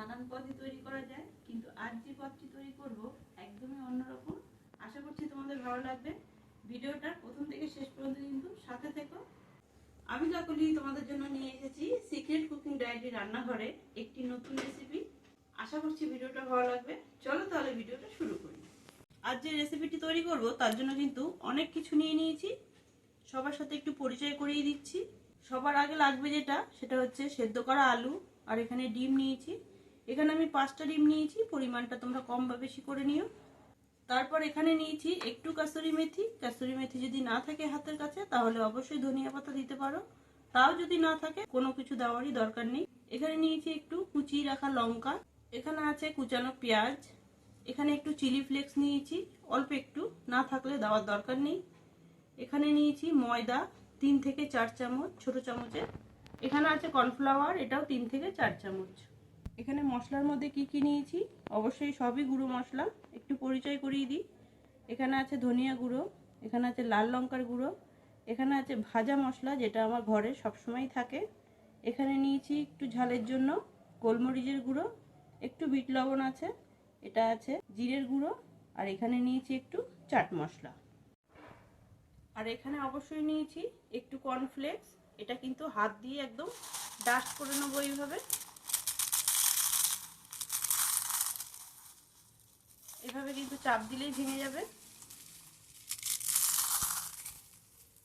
নানান পদই তৈরি করা যায়, কিন্তু আজ যে পদটি তৈরি করব একদমই অন্যরকম। আশা করছি তোমাদের ভালো লাগবে। ভিডিওটার প্রথম থেকে শেষ পর্যন্ত কিন্তু সাথে থেকো। আমি কাকলি তোমাদের জন্য নিয়ে এসেছি সিক্রেট কুকিং ডায়েরি রান্নাঘরে একটি নতুন রেসিপি। আশা করছি ভিডিওটা ভালো লাগবে। চলো তাহলে ভিডিওটা শুরু করি। আজ যে রেসিপিটি তৈরি করব তার জন্য কিন্তু অনেক কিছু নিয়ে নিয়েছি। সবার সাথে একটু পরিচয় করিয়ে দিচ্ছি। সবার আগে লাগবে সেটা হচ্ছে সেদ্ধ করা আলু, আর এখানে ডিম নিয়েছি। এখানে আমি 5টা ডিম নিয়েছি, পরিমাণটা তোমরা কম বা বেশি করে নিও। তারপর এখানে নিয়েছি একটু কাসুরি মেথি। কাসুরি মেথি যদি না থাকে হাতের কাছে তাহলে অবশ্যই ধনিয়া পাতা দিতে পারো, তাও যদি না থাকে কোনো কিছু দেওয়ারই দরকার নেই। এখানে নিয়েছি একটু কুচিয়ে রাখা লঙ্কা, এখানে আছে কুচানো পেঁয়াজ, এখানে একটু চিলি ফ্লেক্স নিয়েছি, অল্প একটু, না থাকলে দেওয়ার দরকার নেই। এখানে নিয়েছি ময়দা 3 থেকে 4 চামচ ছোট চামচে। এখানে আছে কর্নফ্লাওয়ার, এটাও 3 থেকে 4 চামচ। এখানে মশলার মধ্যে কি কি নিয়েছি, অবশ্যই সবই গুঁড়ো মশলা। একটু পরিচয় করিয়ে দিই। এখানে আছে ধনিয়া গুঁড়ো, এখানে আছে লাল লঙ্কার গুঁড়ো, এখানে আছে ভাজা মশলা যেটা আমার ঘরে সবসময় থাকে। এখানে নিয়েছি একটু ঝালের জন্য গোলমরিচের গুঁড়ো, একটু বিট লবণ আছে, এটা আছে জিরের গুঁড়ো, আর এখানে নিয়েছি একটু চাট মশলা। আর এখানে অবশ্যই নিয়েছি একটু কর্নফ্লেক্স। এটা কিন্তু হাত দিয়ে একদম ডাস্ট করে নেবো এইভাবে। এভাবে কিন্তু চাপ দিলেই ভেঙে যাবে।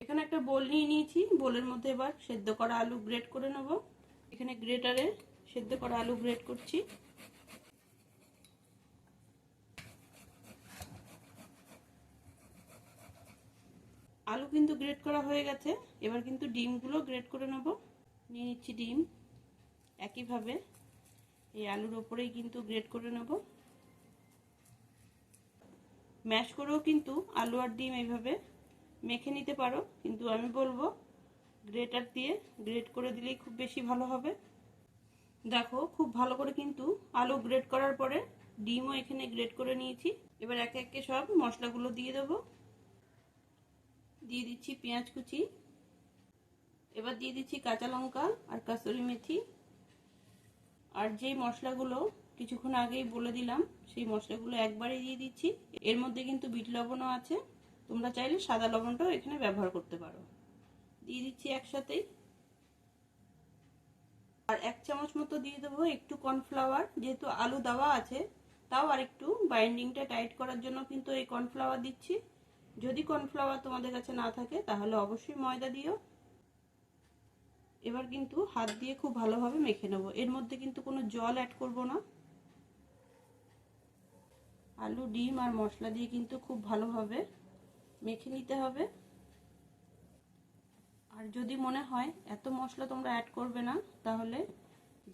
এখানে একটা বোল নিয়ে নিয়েছি, বোলের মধ্যে এবার সেদ্ধ করা আলু গ্রেট করে নেব। এখানে গ্রেটারে সেদ্ধ করা আলু গ্রেট করছি। আলু কিন্তু গ্রেট করা হয়ে গেছে, এবার কিন্তু ডিমগুলো গ্রেট করে নেব। নিয়ে নিচ্ছি ডিম, একইভাবে এই আলুর ওপরেই কিন্তু গ্রেট করে নেব। ম্যাশ করেও কিন্তু আলু আর ডিম এইভাবে মেখে নিতে পারো, কিন্তু আমি বলবো গ্রেটার দিয়ে গ্রেট করে দিলেই খুব বেশি ভালো হবে। দেখো খুব ভালো করে কিন্তু আলু গ্রেট করার পরে ডিমও এখানে গ্রেট করে নিয়েছি। এবার একে একে সব মশলাগুলো দিয়ে দেবো। দিয়ে দিচ্ছি পেঁয়াজ কুচি, এবার দিয়ে দিচ্ছি কাঁচা লঙ্কা আর কাসুরি মেথি। আর যেই মশলাগুলো কিছুক্ষণ আগেই বলে দিলাম সেই মশলাগুলো একবারে দিয়ে দিচ্ছি। এর মধ্যে কিন্তু বিট লবণও আছে, তোমরা চাইলে সাদা লবণটাও এখানে ব্যবহার করতে পারো। দিয়ে দিচ্ছি একসাথেই। আর 1 চামচ মতো দিয়ে দেবো একটু কর্নফ্লাওয়ার, যেহেতু আলু দেওয়া আছে তাও আর একটু বাইন্ডিংটা টাইট করার জন্য কিন্তু এই কর্নফ্লাওয়ার দিচ্ছি। যদি কর্নফ্লাওয়ার তোমাদের কাছে না থাকে তাহলে অবশ্যই ময়দা দিও। এবার কিন্তু হাত দিয়ে খুব ভালোভাবে মেখে নেব। এর মধ্যে কিন্তু কোনো জল অ্যাড করব না। আলু ডিম আর মশলা দিয়ে কিন্তু খুব ভালোভাবে মেখে নিতে হবে। আর যদি মনে হয় এত মশলা তোমরা অ্যাড করবে না, তাহলে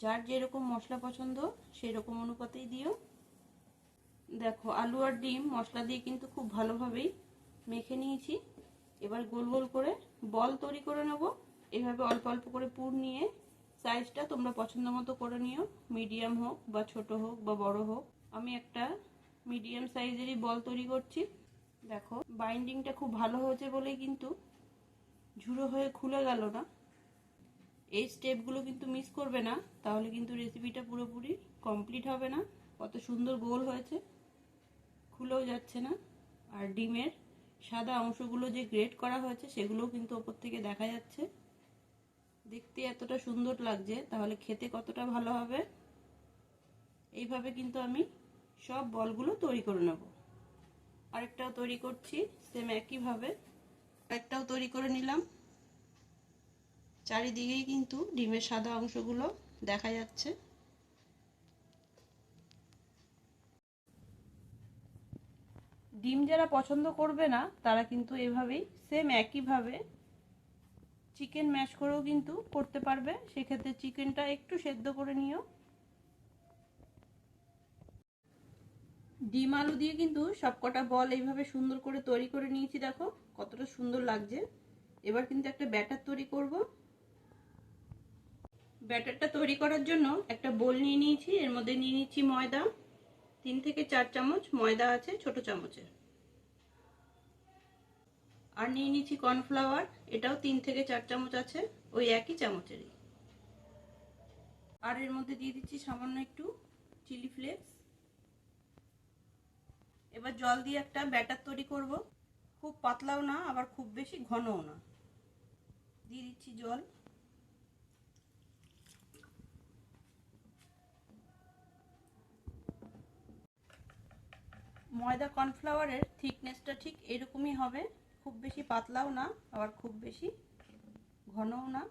যার যেরকম মশলা পছন্দ সেই রকম অনুপাতেই দিও। দেখো আলু আর ডিম মশলা দিয়ে কিন্তু খুব ভালোভাবেই মেখে নিয়েছি। এবার গোল গোল করে বল তৈরি করে নেব। এইভাবে অল্প অল্প করে পুর নিয়ে সাইজটা তোমরা পছন্দ মতো করে নিও, মিডিয়াম হোক বা ছোট হোক বা বড় হোক। আমি একটা মিডিয়াম সাইজেরই বল তৈরি করছি। দেখো বাইন্ডিংটা খুব ভালো হয়েছে বলেই কিন্তু ঝুড়ো হয়ে খুলে গেল না। এই স্টেপগুলো কিন্তু মিস করবে না, তাহলে কিন্তু রেসিপিটা পুরোপুরি কমপ্লিট হবে না। কত সুন্দর গোল হয়েছে, খুলেও যাচ্ছে না। আর ডিমের সাদা অংশগুলো যে গ্রেট করা হয়েছে সেগুলোও কিন্তু ওপর থেকে দেখা যাচ্ছে। দেখতে এতটা সুন্দর লাগছে, তাহলে খেতে কতটা ভালো হবে। এইভাবে কিন্তু আমি সব বলগুলো তৈরি করে নেব। আরেকটাও তৈরি করছি সেম একইভাবে। আরেকটাও তৈরি করে নিলাম। চারিদিকেই কিন্তু ডিমের সাদা অংশগুলো দেখা যাচ্ছে। ডিম যারা পছন্দ করবে না তারা কিন্তু এভাবেই সেম একইভাবে চিকেন ম্যাশ করেও কিন্তু করতে পারবে। সেক্ষেত্রে চিকেনটা একটু সেদ্ধ করে নিও। ডিম আলু দিয়ে কিন্তু সবকটা বল এইভাবে সুন্দর করে তৈরি করে নিয়েছি। দেখো কতটা সুন্দর লাগছে। এবার কিন্তু একটা ব্যাটার তৈরি করব। ব্যাটারটা তৈরি করার জন্য একটা বোল নিয়ে নিয়েছি, এর মধ্যে নিয়ে নিচ্ছি ময়দা। 3 থেকে 4 চামচ ময়দা আছে ছোট চামচে। আর নিয়ে নিচ্ছি কর্নফ্লাওয়ার, এটাও 3 থেকে 4 চামচ আছে, ওই একই চামচেরই। আর এর মধ্যে দিয়ে দিচ্ছি সামান্য একটু চিলি ফ্লেক্স। এবার জল দিয়ে একটা ব্যাটার তৈরি করব, খুব পাতলাও না আবার খুব বেশি ঘনও না। দিয়ে দিচ্ছি জল। ময়দা কর্নফ্লাওয়ারের থিকনেসটা ঠিক এরকমই হবে, খুব বেশি পাতলাও না আবার খুব বেশি ঘনও না।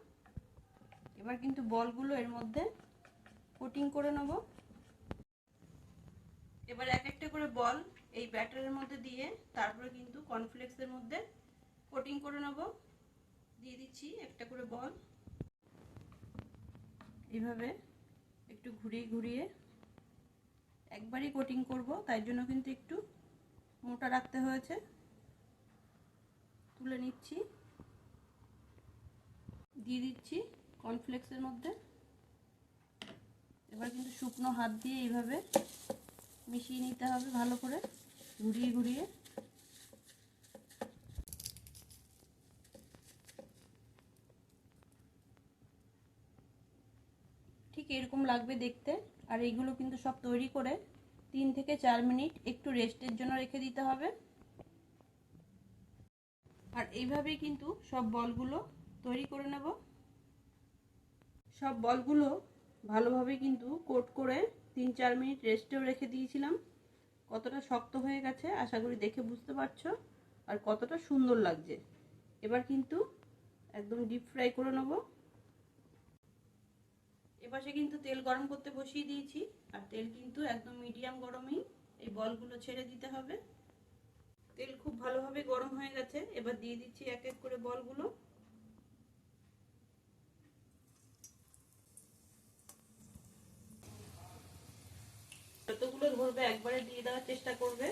এবার কিন্তু বলগুলো এর মধ্যে কোটিং করে নেব। এবার এক একটা করে বল এই ব্যাটারের মধ্যে দিয়ে তারপরে কিন্তু কর্নফ্লেক্সের মধ্যে কোটিং করে নেব। দিয়ে দিচ্ছি একটা করে বল, এইভাবে একটু ঘুরিয়ে ঘুরিয়ে একবারই কোটিং করব, তাই জন্য কিন্তু একটু মোটা রাখতে হয়েছে। তুলে নিচ্ছি, দিয়ে দিচ্ছি কর্নফ্লেক্সের মধ্যে। এবার কিন্তু শুকনো হাত দিয়ে এইভাবে মিশিয়ে নিতে হবে ভালো করে, ঘুরিয়ে ঘুরিয়ে। ঠিক এরকম লাগবে দেখতে। আর এইগুলো কিন্তু সব তৈরি করে 3 থেকে 4 মিনিট একটু রেস্টের জন্য রেখে দিতে হবে। আর এইভাবেই কিন্তু সব বলগুলো তৈরি করে নেব। সব বলগুলো ভালোভাবে কিন্তু কোট করে 3-4 মিনিট রেস্টেও রেখে দিয়েছিলাম। কতটা শক্ত হয়ে গেছে আশা করি দেখে বুঝতে পারছো, আর কতটা সুন্দর লাগছে। এবার কিন্তু একদম ডিপ ফ্রাই করে নেব। এপাশে কিন্তু তেল গরম করতে বসিয়ে দিয়েছি, আর তেল কিন্তু একদম মিডিয়াম গরমেই এই বলগুলো ছেড়ে দিতে হবে। তেল খুব ভালোভাবে গরম হয়ে গেছে, এবার দিয়ে দিচ্ছি এক এক করে বলগুলো। যতগুলো ধরবে একবারে দিয়ে দেওয়ার চেষ্টা করবে।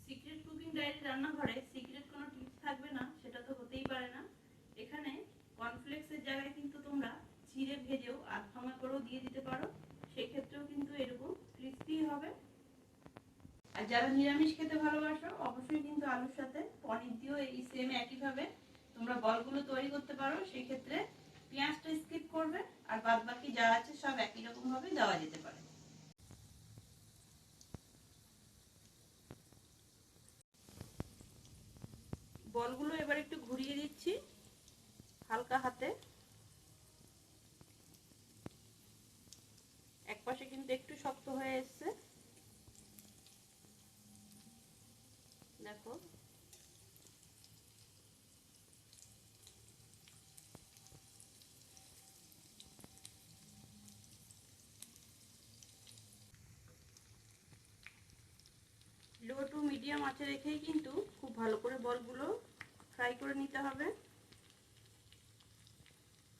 সিক্রেট কুকিং ডায়েরি রান্নাঘরে সিক্রেট কোনো টিপস থাকবে না, সেটা তো হতেই পারে না। এখানে কর্নফ্লেক্সের জায়গায় কিন্তু তোমরা চিড়ে ভেজেও আধ ভাঙা করেও দিয়ে দিতে পারো, সেক্ষেত্রেও কিন্তু এরকম ক্রিস্পি হবে। আর যারা নিরামিষ খেতে ভালোবাসো অবশ্যই কিন্তু আলুর সাথে পনির দিয়েও এই সেম একইভাবে তোমরা বলগুলো তৈরি করতে পারো। সেই ক্ষেত্রে পেঁয়াজটা স্কিপ করবে, আর বাদ বাকি যা আছে সব একই রকম ভাবে দেওয়া যেতে পারে। বলগুলো এবার একটু ঘুরিয়ে দিচ্ছি হালকা হাতে। এক পাশে কিন্তু একটু শক্ত হয়ে এসছে, দেখো। লো টু মিডিয়াম আঁচে রেখেই কিন্তু খুব ভালো করে বলগুলো ফ্রাই করে নিতে হবে।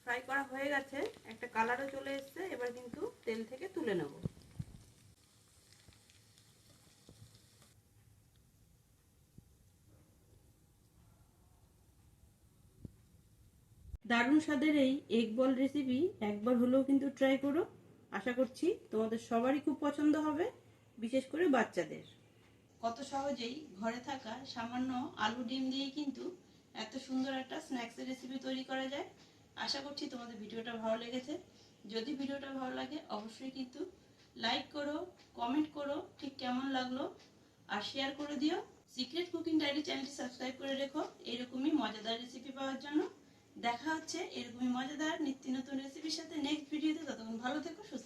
ফ্রাই করা হয়ে গেছে, একটা কালারও চলে এসছে। এবার কিন্তু তেল থেকে তুলে নেব। দারুণ স্বাদের এই এগ বল রেসিপি একবার হলেও কিন্তু ট্রাই করো। আশা করছি তোমাদের সবারই খুব পছন্দ হবে, বিশেষ করে বাচ্চাদের। কত সহজেই ঘরে থাকা সামান্য আলু ডিম দিয়ে কিন্তু এত সুন্দর একটা স্ন্যাক্সের রেসিপি তৈরি করা যায়। আশা করছি তোমাদের ভিডিওটা ভালো লেগেছে। যদি ভিডিওটা ভালো লাগে অবশ্যই কিন্তু লাইক করো, কমেন্ট করো ঠিক কেমন লাগলো, আর শেয়ার করে দিও। সিক্রেট কুকিং ডায়েরি চ্যানেলটি সাবস্ক্রাইব করে রেখো এরকমই মজাদার রেসিপি পাওয়ার জন্য। দেখা হচ্ছে এরকমই মজাদার নিত্য নতুন রেসিপির সাথে নেক্সট ভিডিওতে। ততক্ষণ ভালো থেকো, সুস্থ